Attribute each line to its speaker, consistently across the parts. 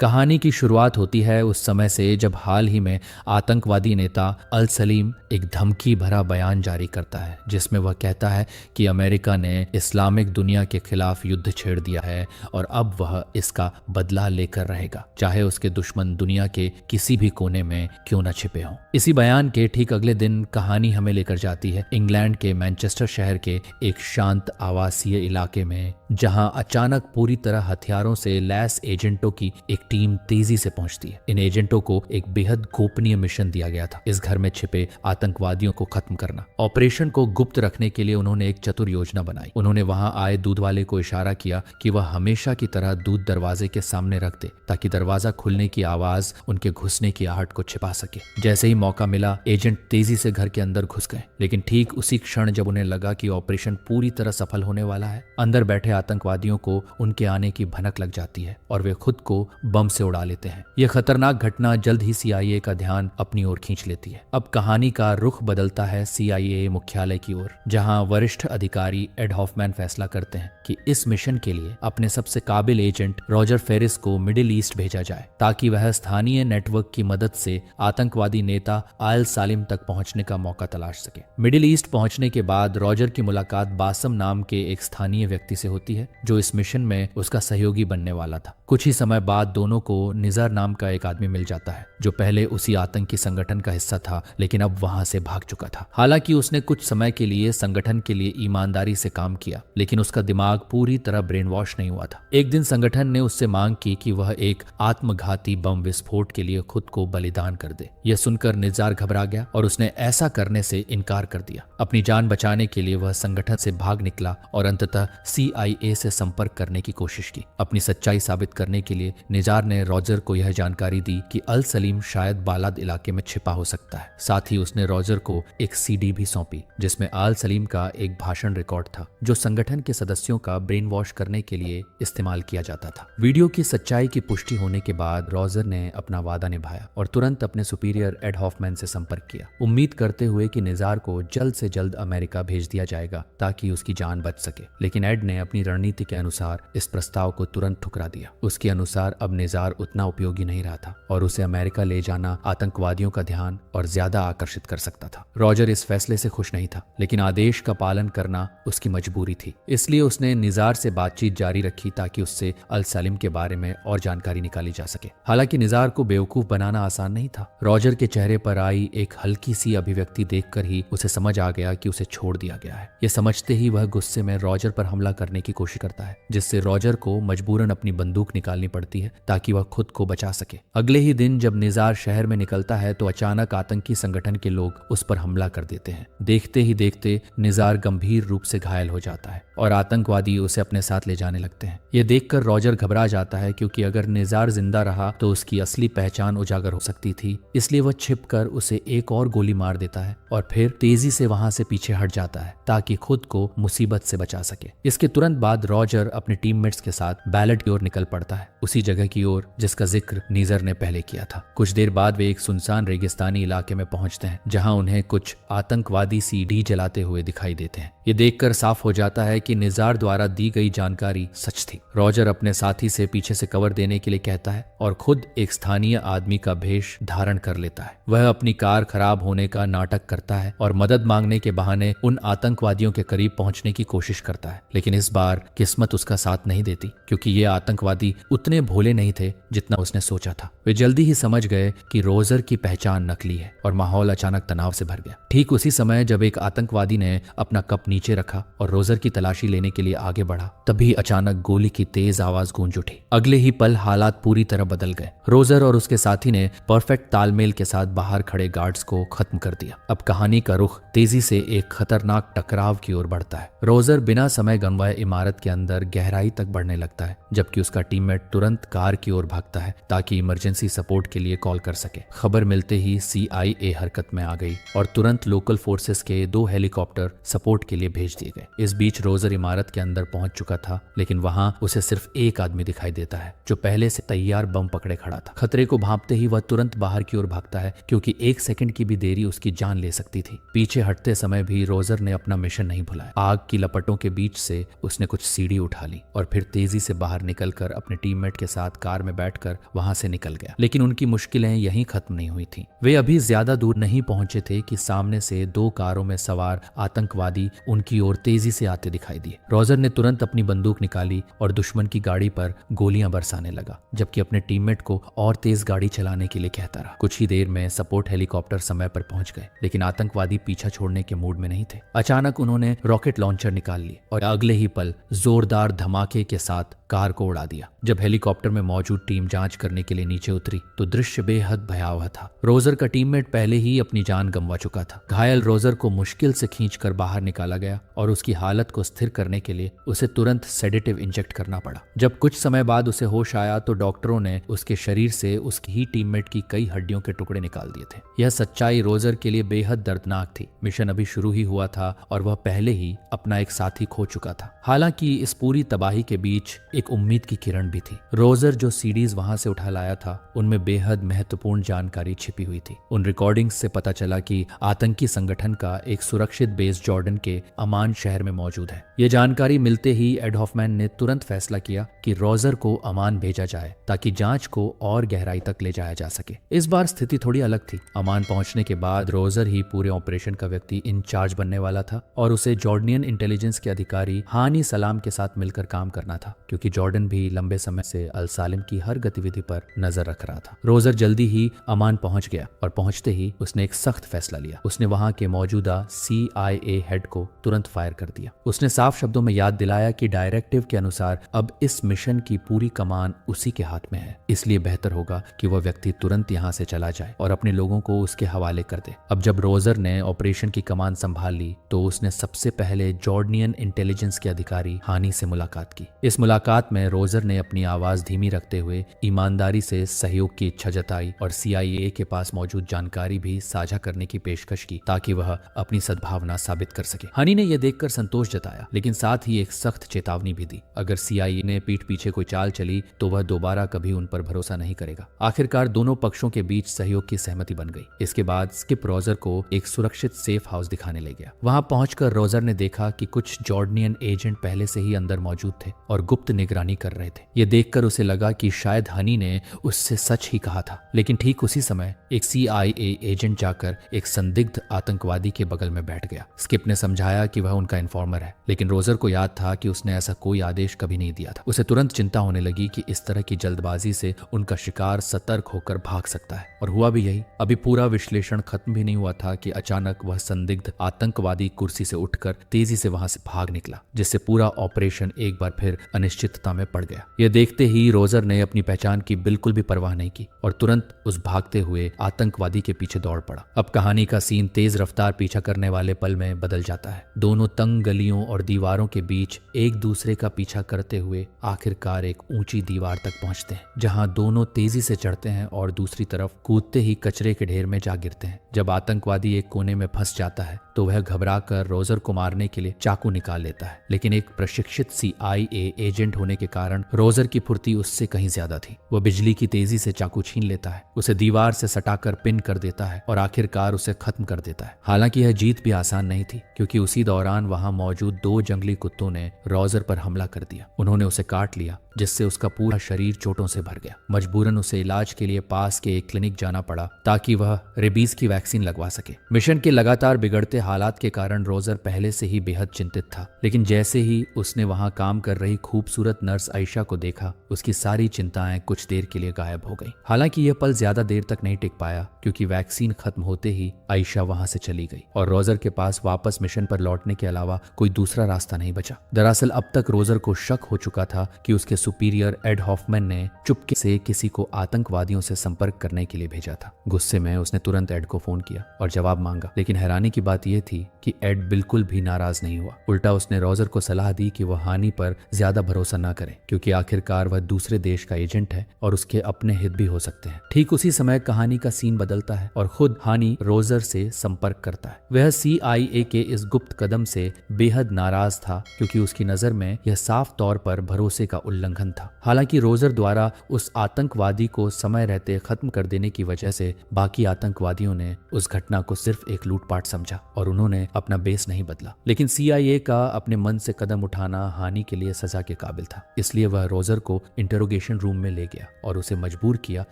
Speaker 1: कहानी की शुरुआत होती है उस समय से जब हाल ही में आतंकवादी नेता अल सलीम एक धमकी भरा बयान जारी करता है जिसमें वह कहता है कि अमेरिका ने इस्लामिक दुनिया के खिलाफ युद्ध छेड़ दिया है और अब वह इसका बदला लेकर रहेगा, चाहे उसके दुश्मन दुनिया के किसी भी कोने में क्यों न छिपे हों। इसी बयान के ठीक अगले दिन कहानी हमें लेकर जाती है इंग्लैंड के मैनचेस्टर शहर के एक शांत आवासीय इलाके में, जहां अचानक पूरी तरह हथियारों से लैस एजेंटों की एक टीम तेजी से पहुंचती है। इन एजेंटों को एक बेहद गोपनीय मिशन दिया गया था, इस घर में छिपे आतंकवादियों को खत्म करना। ऑपरेशन को गुप्त रखने के लिए उन्होंने एक चतुर योजना बनाई। उन्होंने वहां आए दूध वाले को इशारा किया कि वह हमेशा की तरह दूध दरवाजे के सामने रख दे ताकि दरवाजा खुलने की आवाज उनके घुसने की आहट को छिपा सके। जैसे ही मौका मिला, एजेंट तेजी से घर के अंदर घुस गए, लेकिन ठीक उसी क्षण जब उन्हें लगा कि ऑपरेशन पूरी तरह सफल होने वाला है, अंदर बैठे आतंकवादियों को उनके आने की भनक लग जाती है और वे खुद को बम से उड़ा लेते हैं। यह खतरनाक घटना जल्द ही CIA का ध्यान अपनी ओर खींच लेती है। अब कहानी का रुख बदलता है CIA मुख्यालय की ओर, जहां वरिष्ठ अधिकारी एड हॉफमैन फैसला करते हैं कि इस मिशन के लिए अपने सबसे काबिल एजेंट रॉजर फेरिस को मिडिल ईस्ट भेजा जाए ताकि वह स्थानीय नेटवर्क की मदद से आतंकवादी नेता आयल सालिम तक पहुंचने का मौका तलाश सके। मिडिल ईस्ट पहुंचने के बाद रॉजर की मुलाकात बासम नाम के एक स्थानीय व्यक्ति से होती है जो इस मिशन में उसका सहयोगी बनने वाला था। कुछ ही समय बाद दोनों को निज़ार नाम का एक आदमी मिल जाता है जो पहले उसी आतंकी संगठन का हिस्सा था, लेकिन अब वहां से भाग चुका था। हालांकि उसने कुछ समय के लिए संगठन के लिए ईमानदारी से काम किया, लेकिन उसका दिमाग पूरी तरह ब्रेन वॉश नहीं हुआ था। एक दिन संगठन ने उससे मांग की कि वह एक आत्मघाती बम विस्फोट के लिए खुद को बलिदान कर दे। यह सुनकर निज़ार घबरा गया और उसने ऐसा करने से इनकार कर दिया। अपनी जान बचाने के लिए वह संगठन से भाग निकला और अंततः CIA से संपर्क करने की कोशिश की। अपनी सच्चाई साबित करने के लिए निज़ार ने रॉजर को यह जानकारी दी कि अल सलीम शायद बालाद इलाके में छिपा हो सकता है। साथ ही उसने रॉजर को एक CD भी सौंपी जिसमें अल सलीम का एक भाषण रिकॉर्ड था जो संगठन के सदस्यों का ब्रेन वॉश करने के लिए इस्तेमाल किया जाता था। वीडियो की सच्चाई की पुष्टि होने के बाद रॉजर ने अपना वादा निभाया और तुरंत अपने सुपीरियर एड हॉफमैन से संपर्क किया, उम्मीद करते हुए कि निज़ार को जल्द से जल्द अमेरिका भेज दिया जाएगा ताकि उसकी जान बच सके। लेकिन एड ने अपनी रणनीति के अनुसार इस प्रस्ताव को तुरंत ठुकरा दिया। उसके अनुसार अब निज़ार उतना उपयोगी नहीं रहा था और उसे अमेरिका ले जाना आतंकवादियों का ध्यान और ज्यादा आकर्षित कर सकता था। रॉजर इस फैसले से खुश नहीं था, लेकिन आदेश का पालन करना उसकी मजबूरी थी। इसलिए उसने निज़ार से बातचीत जारी रखी ताकि उससे अल सलीम के बारे में और जानकारी निकाली जा सके। हालांकि निज़ार को बेवकूफ बनाना आसान नहीं था। रॉजर के चेहरे पर आई एक हल्की सी अभिव्यक्ति देखकर ही उसे समझ आ गया कि उसे छोड़ दिया गया है। यह समझते ही वह गुस्से में रॉजर पर हमला करने की कोशिश करता है, जिससे रॉजर को मजबूरन अपनी बंदूक निकालनी पड़ती है ताकि वह खुद को बचा सके। अगले ही दिन जब निज़ार शहर में निकलता है तो अचानक आतंकी संगठन के लोग उस पर हमला कर देते हैं। देखते ही देखते निज़ार गंभीर रूप से घायल हो जाता है और आतंकवादी उसे अपने साथ ले जाने लगते हैं। यह देखकर रॉजर घबरा जाता है क्योंकि अगर निज़ार जिंदा रहा तो उसकी असली पहचान उजागर हो सकती थी। इसलिए वह छिपकर उसे एक और गोली मार देता है और फिर तेजी से वहां से पीछे हट जाता है ताकि खुद को मुसीबत से बचा सके। इसके तुरंत बाद रॉजर अपने टीममेट्स के साथ बैलेट की ओर निकल पड़ता है, उसी जगह की ओर जिसका जिक्र निज़र ने पहले किया था। कुछ देर बाद वे एक सुनसान रेगिस्तानी इलाके में पहुंचते हैं जहां उन्हें कुछ आतंकवादी CD जलाते हुए दिखाई देते हैं। ये देखकर साफ हो जाता है कि निज़ार द्वारा दी गई जानकारी सच थी। रॉजर अपने साथी से पीछे से कवर देने के लिए कहता है और खुद एक स्थानीय आदमी का भेष धारण कर लेता है। वह अपनी कार खराब होने का नाटक करता है और मदद मांगने के बहाने उन आतंकवादियों के करीब पहुंचने की कोशिश करता है, लेकिन इस बार किस्मत उसका साथ नहीं देती क्योंकि ये आतंकवादी उतने भोले नहीं थे जितना उसने सोचा था। वे जल्दी ही समझ गए कि रॉजर की पहचान नकली है और माहौल अचानक तनाव से भर गया। ठीक उसी समय जब एक आतंकवादी ने अपना कप नीचे रखा और रॉजर की तलाशी लेने के लिए आगे बढ़ा, तभी अचानक गोली की तेज आवाज गूंज उठी। अगले ही पल हालात पूरी तरह बदल गए। रॉजर और उसके साथी ने परफेक्ट तालमेल के साथ बाहर खड़े गार्ड्स को खत्म कर दिया। अब कहानी का रुख तेजी से एक खतरनाक टकराव की ओर बढ़ता है। रॉजर बिना समय गंवाए इमारत के अंदर गहराई तक बढ़ने लगता है, जबकि उसका टीममेट तुरंत कार की ओर भागता है ताकि इमरजेंसी सपोर्ट के लिए कॉल कर सके। खबर मिलते ही CIA हरकत में आ गई और तुरंत लोकल फोर्सेस के 2 हेलीकॉप्टर सपोर्ट के लिए भेज दिए गए। इस बीच रॉजर इमारत के अंदर पहुंच चुका था, लेकिन वहां उसे सिर्फ एक आदमी दिखाई देता है जो पहले से तैयार बम पकड़े खड़ा था। खतरे को भांपते ही वह तुरंत बाहर की ओर भागता है क्योंकि 1 सेकंड की भी देरी उसकी जान ले सकती थी। पीछे हटते समय भी रॉजर ने अपना मिशन नहीं भुलाया। आग की लपटों के बीच से उसने कुछ सीढ़ी उठा ली और फिर तेजी से बाहर निकलकर अपने टीममेट के साथ कार में बैठकर वहां से निकल गया। लेकिन उनकी मुश्किलें यहीं खत्म नहीं हुई थीं। वे अभी ज्यादा दूर नहीं पहुंचे थे कि सामने से 2 कारों में सवार आतंकवादी उनकी ओर तेजी से आते दिखाई दिए। रोजर ने तुरंत अपनी बंदूक निकाली और दुश्मन की गाड़ी पर गोलियां बरसाने लगा, जबकि अपने टीममेट को और तेज गाड़ी चलाने के लिए कहता रहा। कुछ ही देर में सपोर्ट हेलीकॉप्टर समय पर पहुंच गए, लेकिन आतंकवादी पीछा छोड़ने के मूड में नहीं थे। अचानक उन्होंने रॉकेट लॉन्चर निकाल ली और अगले ही पल जोरदार धमाके के साथ कार को उड़ा दिया। जब हेलीकॉप्टर में मौजूद टीम जांच करने के लिए नीचे उतरी तो दृश्य बेहद भयावह था। रोजर का टीममेट पहले ही अपनी जान गंवा चुका था। घायल रोजर को मुश्किल से खींचकर बाहर निकाला गया और उसकी हालत को स्थिर करने के लिए उसे तुरंत सेडेटिव इंजेक्ट करना पड़ा। जब कुछ समय बाद उसे होश आया तो डॉक्टरों ने उसके शरीर से उसकी ही टीममेट की कई हड्डियों के टुकड़े निकाल दिए थे। यह सच्चाई रोजर के लिए बेहद दर्दनाक थी। मिशन अभी शुरू ही हुआ था और वह पहले ही अपना एक साथी खो चुका था। हालांकि इस पूरी तबाही के बीच एक उम्मीद की किरण भी थी। रोजर जो सीडीज वहां से उठा लाया था उनमें बेहद महत्वपूर्ण जानकारी छिपी हुई थी। उन रिकॉर्डिंग्स से पता चला कि आतंकी संगठन का एक सुरक्षित बेस जॉर्डन के अमान शहर में मौजूद है। यह जानकारी मिलते ही एड हॉफमैन ने तुरंत फैसला किया कि रोजर को अमान भेजा जाए ताकि जांच को और गहराई तक ले जाया जा सके। इस बार स्थिति थोड़ी अलग थी। अमान पहुंचने के बाद रोजर ही पूरे ऑपरेशन का व्यक्ति इंचार्ज बनने वाला था और उसे जॉर्डनियन इंटेलिजेंस के अधिकारी हानी सलाम के साथ मिलकर काम करना था, क्योंकि जॉर्डन भी लंबे समय से अल सालिम की हर गतिविधि पर नजर रख रहा था। रोजर जल्दी ही अमान पहुंच गया और पहुंचते ही उसने एक सख्त फैसला लिया। उसने वहां के मौजूदा CIA हेड को तुरंत फायर कर दिया। उसने साफ शब्दों में याद दिलाया कि डायरेक्टिव के अनुसार अब इस मिशन की पूरी कमान उसी के हाथ में है, इसलिए बेहतर होगा कि वह व्यक्ति तुरंत यहां से चला जाए और अपने लोगों को उसके हवाले कर दे। अब जब रोजर ने ऑपरेशन की कमान संभाल ली तो उसने सबसे पहले जॉर्डनियन इंटेलिजेंस के अधिकारी हानी से मुलाकात की। इस मुलाकात में रोजर ने अपनी आवाज धीमी रखते हुए ईमानदारी से सहयोग की इच्छा जताई और CIA के पास मौजूद जानकारी भी साझा करने की पेशकश की ताकि वह अपनी सद्भावना साबित कर सके। हनी ने यह देखकर संतोष जताया, लेकिन साथ ही एक सख्त चेतावनी भी दी। अगर CIA ने पीठ पीछे कोई चाल चली तो वह दोबारा कभी उन पर भरोसा नहीं करेगा। आखिरकार दोनों पक्षों के बीच सहयोग की सहमति बन गई। इसके बाद स्किप रोजर को एक सुरक्षित सेफ हाउस दिखाने ले गया। वहां पहुंचकर रोजर ने देखा कि कुछ जॉर्डनियन एजेंट पहले से ही अंदर मौजूद थे और गुप्त निगरानी कर रहे थे। यह देखकर उसे लगा कि शायद हनी ने उससे सच ही कहा था। लेकिन ठीक उसी समय एक CIA एजेंट जाकर एक संदिग्ध आतंकवादी के बगल में बैठ गया। स्किप ने समझाया कि वह उनका इन्फॉर्मर है, लेकिन रोजर को याद था कि उसने ऐसा कोई आदेश कभी नहीं दिया था। उसे तुरंत चिंता होने लगी कि इस तरह की जल्दबाजी से उनका शिकार सतर्क होकर भाग सकता है, और हुआ भी यही। अभी पूरा विश्लेषण खत्म भी नहीं हुआ था कि अचानक वह संदिग्ध आतंकवादी कुर्सी से उठकर तेजी से वहां से भाग निकला, जिससे पूरा ऑपरेशन एक बार फिर अनिश्चितता में पड़ गया। यह देखते ही रोजर ने अपनी पहचान की बिल्कुल भी परवाह नहीं की और तुरंत उस भागते हुए आतंकवादी के पीछे दौड़ पड़ा। अब कहानी का सीन तेज रफ्तार पीछा करने वाले पल में बदल जाता है। दोनों तंग गलियों और दीवारों के बीच एक दूसरे का पीछा करते हुए आखिरकार एक ऊंची दीवार तक पहुंचते हैं, जहां दोनों तेजी से चढ़ते हैं और दूसरी तरफ कूदते ही कचरे के ढेर में जा गिरते हैं। जब आतंकवादी एक कोने में फंस जाता है तो वह घबराकर रोजर को मारने के लिए चाकू निकाल लेता है, लेकिन एक प्रशिक्षित CIA एजेंट होने के कारण रोजर की फुर्ती उससे कहीं ज्यादा थी। वह बिजली की तेजी से चाकू छीन लेता है, उसे दीवार से सटाकर पिन कर देता है और आखिरकार उसे खत्म कर देता है। हालांकि यह जीत भी आसान नहीं थी, क्योंकि उसी दौरान वहां मौजूद 2 जंगली कुत्तों ने रोजर पर हमला कर दिया। उन्होंने उसे काट लिया, जिससे उसका पूरा शरीर चोटों से भर गया। मजबूरन उसे इलाज के लिए पास के एक क्लिनिक जाना पड़ा ताकि वह रेबीज की वैक्सीन लगवा सके। मिशन के लगातार बिगड़ते हालात के कारण रोजर पहले से ही बेहद चिंतित था, लेकिन जैसे ही उसने वहां काम कर रही खूबसूरत नर्स आयशा को देखा, उसकी सारी चिंताएं कुछ देर के लिए गायब हो गई। हालांकि यह पल ज्यादा देर तक नहीं टिक पाया, क्योंकि वैक्सीन खत्म होते ही आयशा वहां से चली गई और रोजर के पास वापस मिशन पर लौटने के अलावा कोई दूसरा रास्ता नहीं बचा। दरअसल अब तक रोजर को शक हो चुका था कि उसके सुपीरियर एड हॉफमैन ने चुपके से किसी को आतंकवादियों से संपर्क करने के लिए भेजा था। गुस्से में उसने तुरंत एड को फोन किया और जवाब मांगा, लेकिन हैरानी की बात यह थी कि एड बिल्कुल भी नाराज नहीं हुआ। उल्टा उसने रोजर को सलाह दी कि वह हानी पर ज्यादा भरोसा न करे, क्योंकि आखिरकार वह दूसरे देश का एजेंट है और उसके अपने हित भी हो सकते हैं। ठीक उसी समय कहानी का सीन बदलता है और खुद हानी रोजर से संपर्क करता है। वह CIA के इस गुप्त कदम से बेहद नाराज था, क्योंकि उसकी नजर में यह साफ तौर पर भरोसे का उल्लंघन था। हालांकि रोजर द्वारा उस आतंकवादी को समय रहते खत्म कर देने की वजह से बाकी आतंकवादियों ने उस घटना को सिर्फ एक लूटपाट समझा और उन्होंने अपना बेस नहीं बदला। लेकिन CIA का अपने मन से कदम उठाना हानि के लिए सजा के काबिल था, इसलिए वह रोजर को इंटरोगेट इंट्रोगेशन रूम में ले गया और उसे मजबूर किया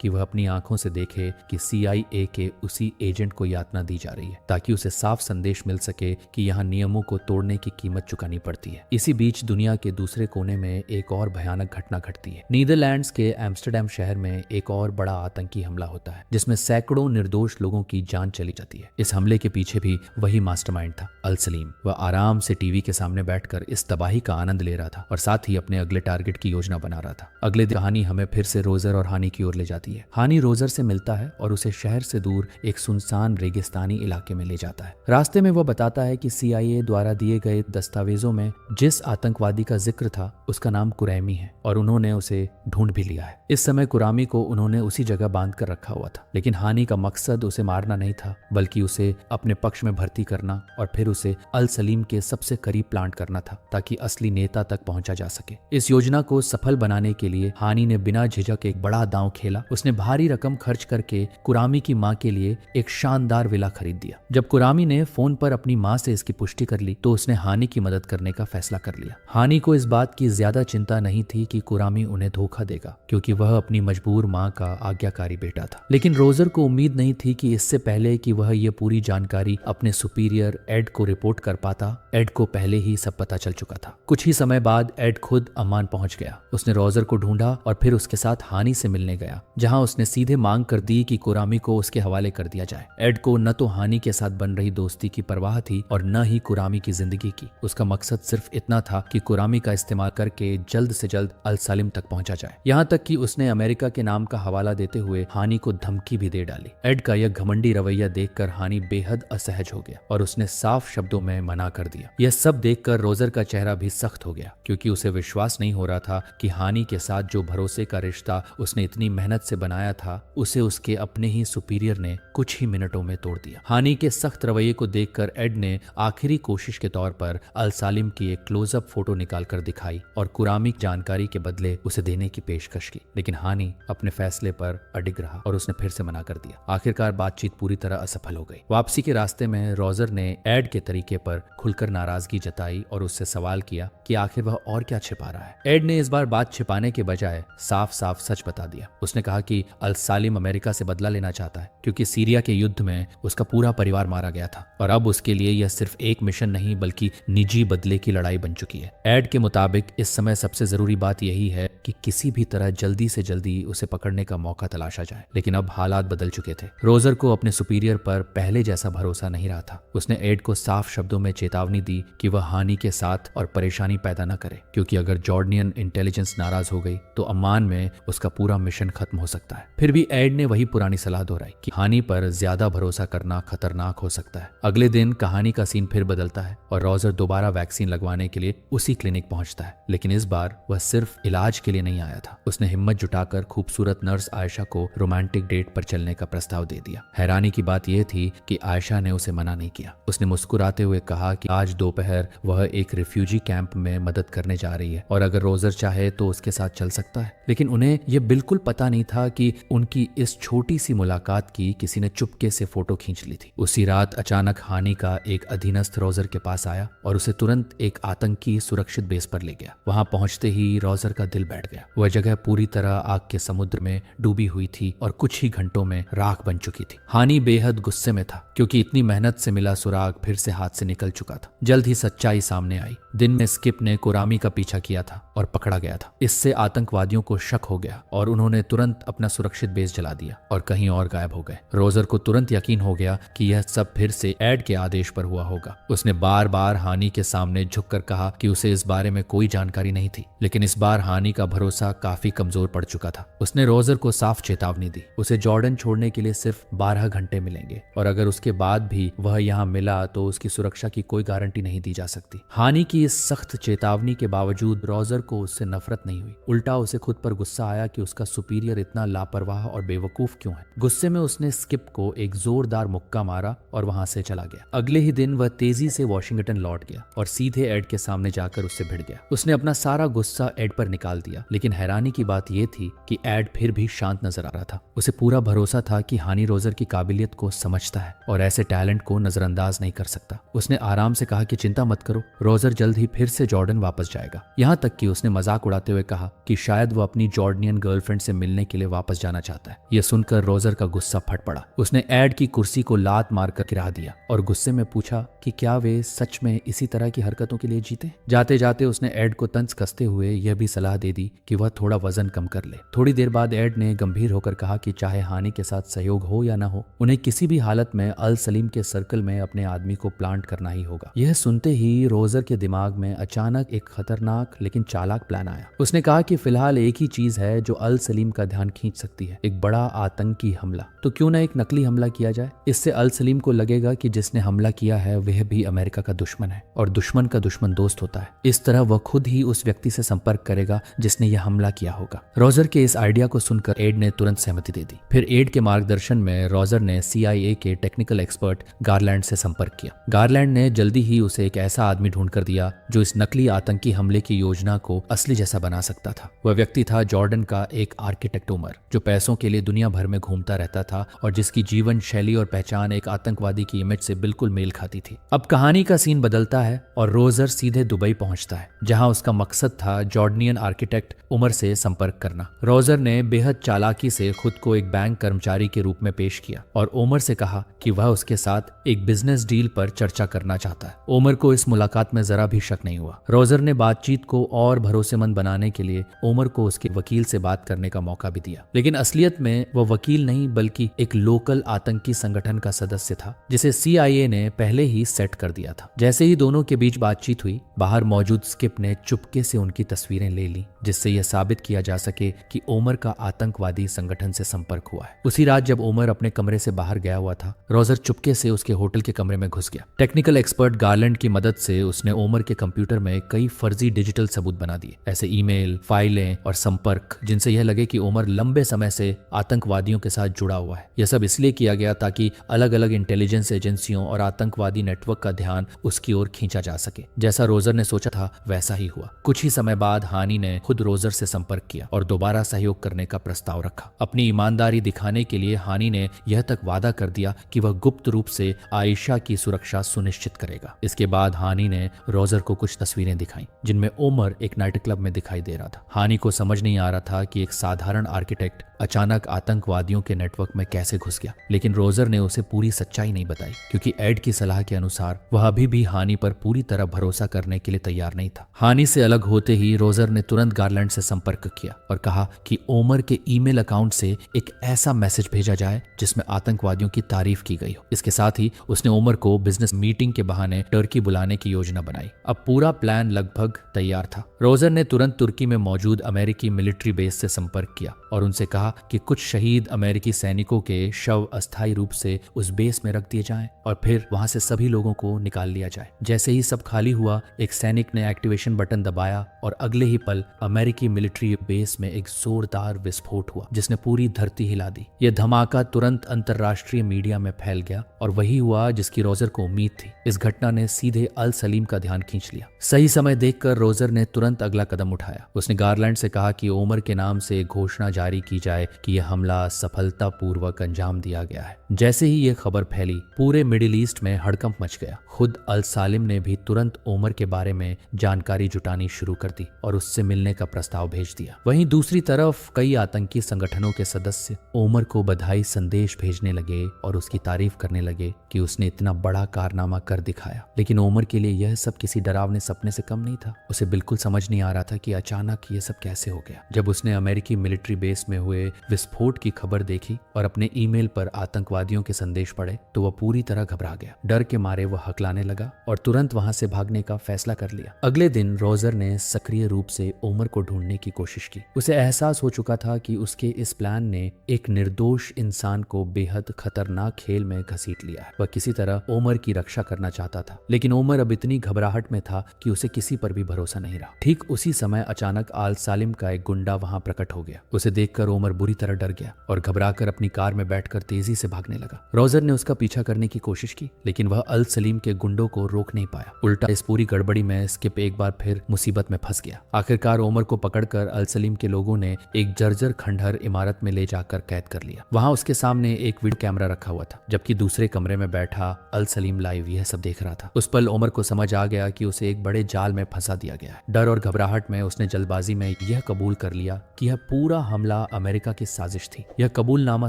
Speaker 1: कि वह अपनी आंखों से देखे कि CIA के उसी एजेंट को यातना दी जा रही है, ताकि उसे साफ संदेश मिल सके कि यहाँ नियमों को तोड़ने की कीमत चुकानी पड़ती है। इसी बीच दुनिया के दूसरे कोने में एक और भयानक घटना घटती है। नीदरलैंड्स के एम्स्टर्डम शहर में एक और बड़ा आतंकी हमला होता है, जिसमें सैकड़ों निर्दोष लोगों की जान चली जाती है। इस हमले के पीछे भी वही मास्टरमाइंड था, अल सलीम। वह आराम से टीवी के सामने बैठकर इस तबाही का आनंद ले रहा था और साथ ही अपने अगले टारगेट की योजना बना रहा था। अगले दिन कहानी हमें फिर से रोजर और हानि की ओर ले जाती है। हानि रोजर से मिलता है और उसे शहर से दूर एक सुनसान रेगिस्तानी इलाके में ले जाता है। रास्ते में वह बताता है कि CIA द्वारा दिए गए दस्तावेजों में जिस आतंकवादी का जिक्र था उसका नाम कुरैमी है और उन्होंने उसे ढूंढ भी लिया है। इस समय कुरामी को उन्होंने उसी जगह बांध कर रखा हुआ था, लेकिन हानि का मकसद उसे मारना नहीं था, बल्कि उसे अपने पक्ष में भर्ती करना और फिर उसे अल सलीम के सबसे करीब प्लांट करना था, ताकि असली नेता तक पहुंचा जा सके। इस योजना को सफल बनाने के लिए हानि ने बिना झिझक एक बड़ा दांव खेला। उसने भारी रकम खर्च करके कुरामी की मां के लिए एक शानदार विला खरीद दिया। जब कुरामी ने फोन पर अपनी मां से इसकी पुष्टि कर ली तो उसने हानि की मदद करने का फैसला कर लिया। हानि को इस बात की ज्यादा चिंता नहीं थी कि कुरामी उन्हें धोखा देगा, क्योंकि वह अपनी मजबूर मां का आज्ञाकारी बेटा था। लेकिन रोजर को उम्मीद नहीं थी कि इससे पहले कि वह यह पूरी जानकारी अपने सुपीरियर एड को रिपोर्ट कर पाता, एड को पहले ही सब पता चल चुका था। कुछ ही समय बाद एड खुद अम्मान पहुंच गया। उसने रोजर को ढूंढा और फिर उसके साथ हानि से मिलने गया, जहां उसने सीधे मांग कर दी कि कुरामी को उसके हवाले कर दिया जाए। एड को न तो हानि के साथ बन रही दोस्ती की परवाह थी और न ही कुरामी की जिंदगी की। उसका मकसद सिर्फ इतना था कि कुरामी का इस्तेमाल करके जल्द से जल्द अल सलीम तक पहुंचा जाए। यहाँ तक कि उसने अमेरिका के नाम का हवाला देते हुए हानि को धमकी भी दे डाली। एड का यह घमंडी रवैया देखकर हानि बेहद असहज हो गया और उसने साफ शब्दों में मना कर दिया। यह सब देखकर रोजर का चेहरा भी सख्त हो गया, क्योंकि उसे विश्वास नहीं हो रहा था कि हानि के साथ जो भरोसे का रिश्ता उसने इतनी मेहनत से बनाया था, उसे उसके अपने ही सुपीरियर ने कुछ ही मिनटों में तोड़ दिया। हानि के सख्त रवैये को देखकर एड ने आखिरी कोशिश के तौर पर अल सलीम की एक क्लोजअप फोटो निकालकर दिखाई और कुरामी जानकारी के बदले उसे देने की पेशकश की। लेकिन हानि अपने फैसले पर अडिग रहा और उसने फिर से मना कर दिया। आखिरकार बातचीत पूरी तरह असफल हो गई। वापसी के रास्ते में रोजर ने एड के तरीके पर खुलकर नाराजगी जताई और उससे सवाल किया कि आखिर वह और क्या छिपा रहा है। एड ने इस बार बात छिपाने के बजाय साफ साफ सच बता दिया। उसने कहा कि अल सलीम अमेरिका से बदला लेना चाहता है, क्योंकि सीरिया के युद्ध में उसका पूरा परिवार मारा गया था और अब उसके लिए यह सिर्फ एक मिशन नहीं बल्कि निजी बदले की लड़ाई बन चुकी है। एड के मुताबिक इस समय सबसे जरूरी बात यही है कि किसी भी तरह जल्दी से जल्दी उसे पकड़ने का मौका तलाशा जाए। लेकिन अब हालात बदल चुके थे। रोजर को अपने सुपीरियर पर पहले जैसा भरोसा नहीं रहा था। उसने एड को साफ शब्दों में चेतावनी दी कि वह हानि के साथ और परेशानी पैदा न करे, क्योंकि अगर जॉर्डनियन इंटेलिजेंस नाराज हो गई तो अम्मान में उसका पूरा मिशन खत्म हो सकता है। फिर भी एड ने वही पुरानी सलाह दोहराई कि हानि पर ज्यादा भरोसा करना खतरनाक हो सकता है। अगले दिन कहानी का सीन फिर बदलता है और रोजर दोबारा वैक्सीन लगवाने के लिए उसी क्लिनिक पहुंचता है। लेकिन इस बार वह सिर्फ इलाज के लिए नहीं आया था। उसने हिम्मत जुटाकर खूबसूरत नर्स आयशा को रोमांटिक डेट पर चलने का प्रस्ताव दे दिया। हैरानी की बात यह थी कि आयशा ने उसे मना नहीं किया। उसने मुस्कुराते हुए कहा कि आज दोपहर वह एक रिफ्यूजी कैंप में मदद करने जा रही है और अगर रोजर चाहे तो उसके साथ चल सकता है। लेकिन उन्हें यह बिल्कुल पता नहीं था कि उनकी इस छोटी सी मुलाकात की किसी ने चुपके से फोटो खींच ली थी। उसी रात अचानक हानि का एक अधीनस्थ रोजर के पास आया और उसे तुरंत एक आतंकी सुरक्षित बेस पर ले गया। वहां पहुंचते ही रोजर का दिल बैठ गया। वह जगह पूरी तरह आग के समुद्र में डूबी हुई थी और कुछ ही घंटों में राख बन चुकी थी। हानि बेहद गुस्से में था, क्योंकि इतनी मेहनत से मिला सुराग फिर से हाथ से निकल चुका था। जल्द ही सच्चाई सामने आई। दिन में स्किप ने कुरामी का पीछा किया था और पकड़ा गया था। इससे आतंकवादियों को शक हो गया और उन्होंने तुरंत अपना सुरक्षित बेस जला दिया और कहीं और गायब हो गए। रोजर को तुरंत यकीन हो गया कि यह सब फिर से एड के आदेश पर हुआ होगा। उसने बार बार हानि के सामने झुककर कहा कि उसे इस बारे में कोई जानकारी नहीं थी, लेकिन इस बार हानि का भरोसा काफी कमजोर पड़ चुका था। उसने रोजर को साफ चेतावनी दी। उसे जॉर्डन छोड़ने के लिए सिर्फ 12 घंटे मिलेंगे और अगर उसके बाद भी वह यहाँ मिला तो उसकी सुरक्षा की कोई गारंटी नहीं दी जा सकती। हानि की इस सख्त चेतावनी के बावजूद रोजर को उससे नफरत नहीं हुई। उल्टा उसे खुद पर गुस्सा आया कि उसका सुपीरियर इतना लापरवाह और बेवकूफ क्यों है। गुस्से में उसने स्किप को एक जोरदार मुक्का मारा और वहां से चला गया। अगले ही दिन वह तेजी से वॉशिंगटन लौट गया और सीधे एड के सामने जाकर उससे भिड़ गया। उसने अपना सारा गुस्सा एड पर निकाल दिया। लेकिन हैरानी की बात यह थी कि एड फिर भी शांत नजर आ रहा था। उसे पूरा भरोसा था कि हानि रोजर की काबिलियत को समझता है और ऐसे टैलेंट को नजरअंदाज नहीं कर सकता। उसने आराम से कहा कि चिंता मत करो, रोजर जल्द जल्द ही फिर से जॉर्डन वापस जाएगा। यहाँ तक कि उसने मजाक उड़ाते हुए कहा कि शायद वो अपनी जॉर्डनियन गर्लफ्रेंड से मिलने के लिए वापस जाना चाहता है। यह सुनकर रोजर का गुस्सा फट पड़ा। उसने एड की कुर्सी को लात मारकर गिरा दिया और गुस्से में पूछा कि क्या वे सच में इसी तरह की हरकतों के लिए जीते। जाते जाते उसने एड को तंज कसते हुए यह भी सलाह दे दी कि वह थोड़ा वजन कम कर ले। थोड़ी देर बाद एड ने गंभीर होकर कहा कि चाहे हानि के साथ सहयोग हो या न हो, उन्हें किसी भी हालत में अल सलीम के सर्कल में अपने आदमी को प्लांट करना ही होगा। यह सुनते ही रोजर के दिमाग में अचानक एक खतरनाक लेकिन चालाक प्लान आया। उसने कहा कि फिलहाल एक ही चीज है जो अल सलीम का ध्यान खींच सकती है, एक बड़ा आतंकी हमला। तो क्यों ना एक नकली हमला किया जाए। इससे अल सलीम को लगेगा कि जिसने हमला किया है वह भी अमेरिका का दुश्मन है और दुश्मन का दुश्मन दोस्त होता है। इस तरह वह खुद ही उस व्यक्ति से संपर्क करेगा जिसने यह हमला किया होगा। रोजर के इस आइडिया को सुनकर एड ने तुरंत सहमति दे दी। फिर एड के मार्गदर्शन में रोजर ने CIA के टेक्निकल एक्सपर्ट गारलैंड से संपर्क किया। गारलैंड ने जल्दी ही उसे एक ऐसा आदमी ढूंढ कर दिया जो इस नकली आतंकी हमले की योजना को असली जैसा बना सकता था। वह व्यक्ति था जॉर्डन का एक आर्किटेक्ट उमर, जो पैसों के लिए दुनिया भर में घूमता रहता था और जिसकी जीवन शैली और पहचान एक आतंकवादी की इमेज से बिल्कुल मेल खाती थी। अब कहानी का सीन बदलता है और रोजर सीधे दुबई पहुंचता है, जहां उसका मकसद था जॉर्डनियन आर्किटेक्ट उमर से संपर्क करना। रोजर ने बेहद चालाकी से खुद को एक बैंक कर्मचारी के रूप में पेश किया और उमर से कहा कि वह उसके साथ एक बिजनेस डील पर चर्चा करना चाहता है। उमर को इस मुलाकात में जरा भी शक नहीं हुआ। रोजर ने बातचीत को और भरोसेमंद बनाने के लिए उमर को उसके वकील से बात करने का मौका भी दिया, लेकिन असलियत में वह वकील नहीं बल्कि एक लोकल आतंकी संगठन का सदस्य था जिसे CIA ने पहले ही सेट कर दिया था। जैसे ही दोनों के बीच बातचीत हुई, बाहर मौजूद स्किप ने चुपके से उनकी तस्वीरें ले ली, जिससे यह साबित किया जा सके कि उमर का आतंकवादी संगठन से संपर्क हुआ है। उसी रात जब उमर अपने कमरे से बाहर गया हुआ था, रोजर चुपके से उसके होटल के कमरे में घुस गया। टेक्निकल एक्सपर्ट गारलैंड की मदद से उसने उमर के कंप्यूटर में कई फर्जी डिजिटल सबूत बना दिए, ऐसे ईमेल, फाइलें और संपर्क जिनसे यह लगे कि उमर लंबे समय से आतंकवादियों के साथ जुड़ा हुआ है। यह सब इसलिए किया गया ताकि अलग अलग इंटेलिजेंस एजेंसियों और आतंकवादी नेटवर्क का ध्यान उसकी ओर खींचा जा सके। जैसा रोजर ने सोचा था वैसा ही हुआ। कुछ ही समय बाद हानि ने खुद रोजर से संपर्क किया और दोबारा सहयोग करने का प्रस्ताव रखा। अपनी ईमानदारी दिखाने के लिए हानि ने यह तक वादा कर दिया कि वह गुप्त रूप से आयशा की सुरक्षा सुनिश्चित करेगा। इसके बाद हानि ने रोजर को कुछ तस्वीरें दिखाई जिनमें उमर एक नाइट क्लब में दिखाई दे रहा था। हानि को समझ नहीं आ रहा था कि एक साधारण आर्किटेक्ट अचानक आतंकवादियों के नेटवर्क में कैसे घुस गया, लेकिन रोजर ने उसे पूरी सच्चाई नहीं बताई क्योंकि एड की सलाह के अनुसार वह अभी भी हानि पर पूरी तरह भरोसा करने के लिए तैयार नहीं था। हानि से अलग होते ही रोजर ने तुरंत गारलैंड से संपर्क किया और कहा कि उमर के ईमेल अकाउंट से एक ऐसा मैसेज भेजा जाए जिसमें आतंकवादियों की तारीफ की गई हो। इसके साथ ही उसने उमर को बिजनेस मीटिंग के बहाने टर्की बुलाने की योजना बनाई। अब पूरा प्लान लगभग तैयार था। रोजर ने तुरंत तुर्की में मौजूद अमेरिकी मिलिट्री बेस से संपर्क किया और उनसे कहा कि कुछ शहीद अमेरिकी सैनिकों के शव अस्थायी रूप से उस बेस में रख दिए जाएं और फिर वहां से सभी लोगों को निकाल लिया जाए। जैसे ही सब खाली हुआ, एक सैनिक ने एक्टिवेशन बटन दबाया और अगले ही पल अमेरिकी मिलिट्री बेस में एक जोरदार विस्फोट हुआ जिसने पूरी धरती हिला दी। यह धमाका तुरंत अंतरराष्ट्रीय मीडिया में फैल गया और वही हुआ जिसकी रोजर को उम्मीद थी। इस घटना ने सीधे अल सलीम का ध्यान खींच लिया। सही समय देखकर रोजर ने तुरंत अगला कदम उठाया। उसने गारलैंड से कहा कि उमर के नाम से एक घोषणा जारी की जाए कि यह हमला सफलतापूर्वक अंजाम दिया गया है। जैसे ही यह खबर फैली, पूरे मिडिल ईस्ट में हड़कंप मच गया। खुद अल सालिम ने भी तुरंत उमर के बारे में जानकारी जुटानी शुरू कर दी और उससे मिलने का प्रस्ताव भेज दिया। वहीं दूसरी तरफ कई आतंकी संगठनों के सदस्य उमर को बधाई संदेश भेजने लगे और उसकी तारीफ करने लगे कि उसने इतना बड़ा कारनामा कर दिखाया। लेकिन उमर के लिए यह सब किसी डरावने सपने से कम नहीं था। उसे बिल्कुल समझ नहीं आ रहा था कि अचानक ये सब कैसे हो गया। जब उसने अमेरिकी मिलिट्री बेस में हुए विस्फोट की खबर देखी और अपने ईमेल पर आतंकवादियों के संदेश पढ़े तो वह पूरी तरह घबरा गया। डर के मारे वह हकलाने लगा और तुरंत वहां से भागने का फैसला कर लिया। अगले दिन रोजर ने सक्रिय रूप से उमर को ढूंढने की कोशिश की। उसे एहसास हो चुका था कि उसके इस प्लान ने एक निर्दोष इंसान को बेहद खतरनाक खेल में घसीट लिया है। वह किसी तरह उमर की रक्षा करना चाहता था, लेकिन उमर अब इतनी घबराहट में था कि उसे किसी पर भी भरोसा नहीं रहा। ठीक उसी समय अचानक आल सालिम का एक गुंडा वहां प्रकट हो गया। उसे देखकर उमर बुरी तरह डर गया और घबराकर अपनी कार में बैठकर तेजी से भागने लगा। रोजर ने उसका पीछा करने की कोशिश की, लेकिन वह अल सलीम के गुंडों को रोक नहीं पाया। उल्टा इस पूरी गड़बड़ी में स्किप एक बार फिर मुसीबत में फंस गया। आखिरकार उमर को पकड़कर अल सलीम के लोगों ने एक जर्जर खंडहर इमारत में ले जाकर कैद कर लिया। वहां उसके सामने एक वीडियो कैमरा रखा हुआ था, जबकि दूसरे कमरे में बैठा अल सलीम लाइव यह सब देख रहा था। उस पल उमर को समझ आ गया कि उसे एक बड़े जाल में फंसा दिया गया है। डर और घबराहट में उसने जल्दबाजी में यह कबूल कर लिया कि यह पूरा हमला अमेरिका की साजिश थी। यह कबूलनामा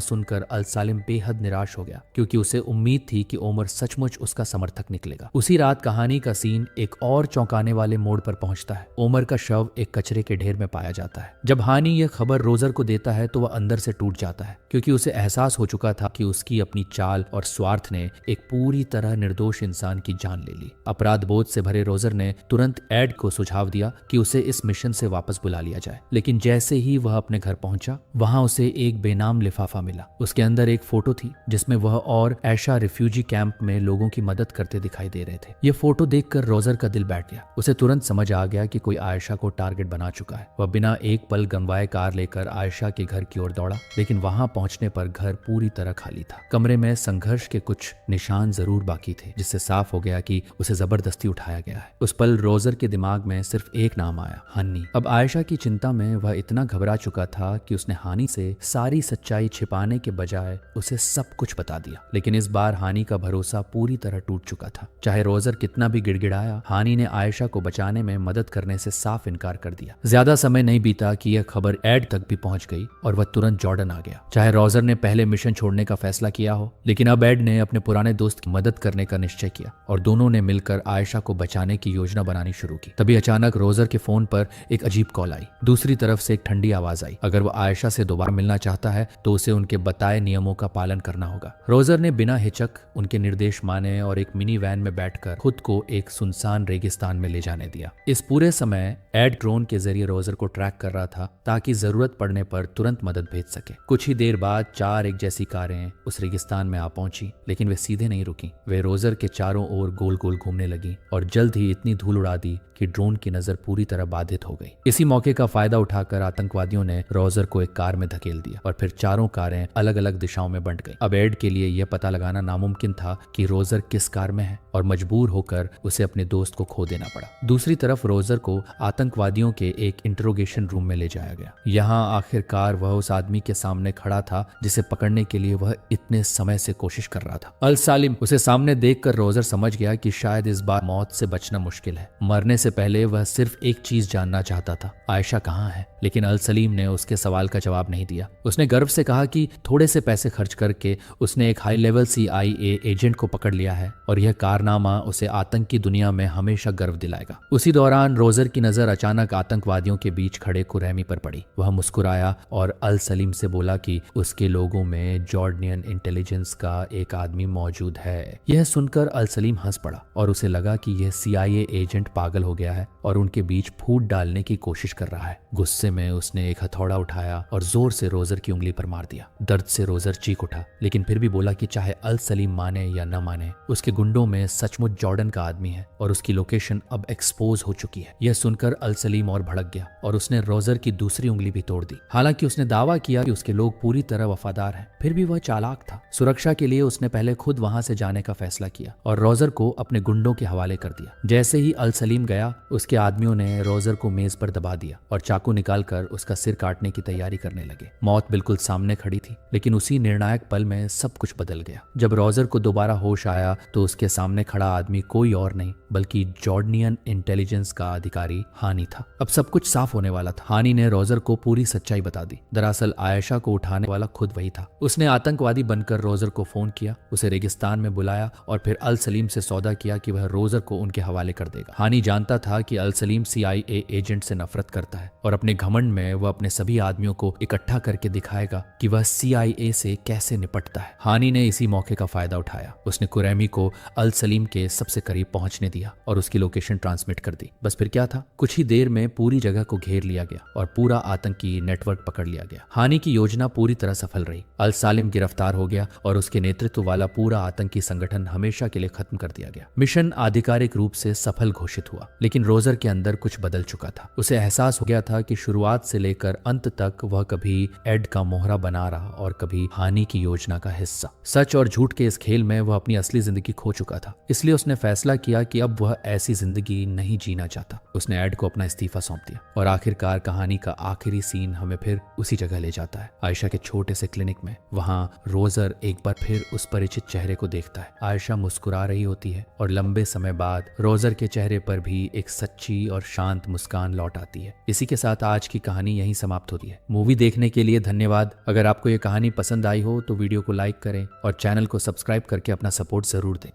Speaker 1: सुनकर अल सालिम बेहद निराश हो गया, क्योंकि उसे उम्मीद थी कि ओमर सचमुच उसका समर्थक निकलेगा। उसी रात कहानी का सीन एक और चौंकाने वाले मोड़ पर पहुंचता है। ओमर का शव एक कचरे के ढेर में पाया जाता है। जब हानी यह खबर रोजर को देता है तो वह अंदर से टूट जाता है, क्योंकि उसे एहसास हो चुका था कि उसकी अपनी चाल और स्वार्थ ने एक पूरी तरह निर्दोष इंसान की जान ले ली। अपराध बोध से भरे रोजर ने तुरंत एड को सुझाव दिया कि उसे इस मिशन से वापस बुला लिया जाए। लेकिन जैसे ही वह अपने घर पहुंचा, वहां उसे एक बेनाम लिफाफा मिला। उसके अंदर एक फोटो थी जिसमें वह और ऐशा रिफ्यूजी कैंप में लोगों की मदद करते दिखाई दे रहे थे। यह फोटो देखकर रोजर का दिल बैठ गया। उसे तुरंत समझ आ गया कि कोई आयशा को टारगेट बना चुका है। वह बिना एक पल गंवाए कार लेकर आयशा के घर की ओर दौड़ा, लेकिन वहां पहुंचने पर घर पूरी तरह खाली था। कमरे में संघर्ष के कुछ निशान जरूर बाकी थे, जिससे साफ हो गया कि उसे जबरदस्ती उठाया गया है। उस पल रोजर के दिमाग में सिर्फ एक नाम आया, हानी। अब आयशा की चिंता में वह इतना घबरा चुका था कि उसने हानी से सारी सच्चाई छिपाने के बजाय उसे सब कुछ बता दिया। लेकिन इस बार हानी का भरोसा पूरी तरह टूट चुका था। चाहे रोजर कितना भी गिड़गिड़ाया, हानी ने आयशा को बचाने में मदद करने से साफ इनकार कर दिया। ज्यादा समय नहीं बीता कि यह खबर एड तक भी पहुंच गई और वह तुरंत जॉर्डन आ गया। चाहे रोजर ने पहले मिशन छोड़ने का फैसला किया हो, लेकिन अब एड ने अपने पुराने दोस्त की मदद करने का निश्चय किया और दोनों ने मिलकर आयशा को बचाने की योजना बनानी शुरू की। तभी अचानक रोजर के फोन पर एक अजीब कॉल आई। दूसरी तरफ से एक ठंडी आवाज आई। अगर वह आयशा से दोबारा मिलना चाहता है तो उसे उनके बताए नियमों का पालन करना होगा। रोजर ने बिना हिचक उनके निर्देश माने और एक मिनी वैन में बैठकर खुद को एक सुनसान रेगिस्तान में ले जाने दिया। इस पूरे समय एड ड्रोन के जरिए रोजर को ट्रैक कर रहा था, ताकि जरूरत पड़ने पर तुरंत मदद भेज सके। कुछ ही देर बाद 4 एक जैसी कारें उस रेगिस्तान में आ पहुंची, लेकिन वे सीधे नहीं रुकी। वे रोजर के चारों ओर गोल गोल घूमने लगी और जल्द ही इतनी धूल उड़ा दी कि ड्रोन की नजर पूरी तरह बाधित हो गई। इसी मौके का फायदा उठाकर आतंकवादियों ने रोजर को एक कार में धकेल दिया और फिर चारों कारें अलग अलग दिशाओं में बंट गई। अब एड के लिए यह पता लगाना नामुमकिन था कि रोजर किस कार में है और मजबूर होकर उसे अपने दोस्त को खो देना पड़ा। दूसरी तरफ रोजर को आतंकवादियों के एक इंटरोगेशन रूम में ले जाया गया। यहाँ आखिरकार वह उस आदमी के सामने खड़ा था जिसे पकड़ने के लिए वह इतने समय से कोशिश कर रहा था। अल सालिम। उसे सामने देखकर रोजर समझ गया कि शायद इस बार मौत से बचना मुश्किल है। मरने से पहले वह सिर्फ एक चीज जानना चाहता था, आयशा कहाँ है। लेकिन अल सलीम ने उसके सवाल का जवाब नहीं दिया। उसने गर्व से कहा कि थोड़े से पैसे खर्च करके उसने एक हाई लेवल CIA एजेंट को पकड़ लिया है और यह कारनामा उसे आतंक की दुनिया में हमेशा गर्व दिलाएगा। उसी दौरान रोजर की नजर अचानक आतंकवादियों के बीच खड़े कुरैमी पर पड़ी। वह मुस्कुराया और अल सलीम से बोला कि उसके लोगों में जॉर्डनियन इंटेलिजेंस का एक आदमी मौजूद है। यह सुनकर अल सलीम हंस पड़ा और उसे लगा कि यह CIA एजेंट पागल हो गया है और उनके बीच फूट डालने की कोशिश कर रहा है। गुस्से में उसने एक हथौड़ा उठाया और जोर से रोजर की उंगली पर मार दिया। दर्द से रोजर चीख उठा, लेकिन फिर भी बोला कि चाहे अल सलीम माने या न माने, उसके गुंडों में सचमुच जॉर्डन का आदमी है और उसकी लोकेशन अब एक्सपोज हो चुकी है। यह सुनकर अल सलीम और भड़क गया और उसने रोजर की दूसरी उंगली भी तोड़ दी। हालांकि उसने दावा किया कि उसके लोग पूरी तरह वफादार हैं, फिर भी वह चालाक था। सुरक्षा के लिए उसने पहले खुद वहां से जाने का फैसला किया और रोजर को अपने गुंडों के हवाले कर दिया। जैसे ही अल सलीम गया, उसके आदमियों ने रोजर को मेज पर दबा दिया और चाकू निकालकर उसका सिर काटने की तैयारी करने लगे। मौत बिल्कुल सामने खड़ी थी, लेकिन उसी निर्णायक पल में सब कुछ बदल गया। जब रोजर को दोबारा होश आया तो उसके सामने खड़ा आदमी कोई और नहीं बल्कि जॉर्डनियन इंटेलिजेंस का अधिकारी हानी था। अब सब कुछ साफ होने वाला था। हानी ने रोजर को पूरी सच्चाई बता दी। दरअसल आयशा को उठाने वाला खुद वही था। उसने आतंकवादी बनकर रोजर को फोन किया, उसे रेगिस्तान में बुलाया और फिर अल सलीम से सौदा किया कि वह रोजर को उनके हवाले कर देगा। हानी जानता था कि अल सलीम CIA एजेंट से नफरत करता है और अपने घमंड में वह अपने सभी आदमियों को इकट्ठा करके दिखाएगा कि वह CIA से कैसे निपटता है। हानी ने इसी मौके का फायदा उठाया। उसने कुरैमी को अल सलीम के सबसे करीब पहुंचने दिया और उसकी लोकेशन ट्रांसमिट कर दी। बस फिर क्या था, कुछ ही देर में पूरी जगह को घेर लिया गया और पूरा आतंकी नेटवर्क पकड़ लिया गया। हानी की योजना पूरी तरह सफल रही। अल सालिम गिरफ्तार हो गया और उसके नेतृत्व वाला पूरा आतंकी संगठन हमेशा के लिए खत्म कर दिया गया। मिशन आधिकारिक रूप से सफल घोषित हुआ, लेकिन रोजर के अंदर कुछ बदल चुका था। उसे एहसास हो गया था कि शुरुआत से लेकर अंत तक वह कभी एड का मोहरा बना रहा और कभी हानि की योजना का हिस्सा। सच और झूठ के इस खेल में वह अपनी असली जिंदगी खो चुका था। इसलिए उसने फैसला किया कि अब वह ऐसी जिंदगी नहीं जीना चाहता। उसने एड को अपना इस्तीफा सौंप दिया और आखिरकार कहानी का आखिरी सीन हमें फिर उसी जगह ले जाता है, आयशा के छोटे से क्लिनिक में। वहां रोजर एक बार फिर उस परिचित चेहरे को देखता है। आयशा मुस्कुरा रही होती है और लंबे समय बाद रोजर के चेहरे पर भी एक सच्ची और शांत मुस्कान लौट आती है। इसी के साथ आज की कहानी यहीं समाप्त होती है। मूवी देखने के लिए धन्यवाद। अगर आपको ये कहानी पसंद आई हो तो वीडियो को लाइक करें और चैनल को सब्सक्राइब करके अपना सपोर्ट जरूर दें।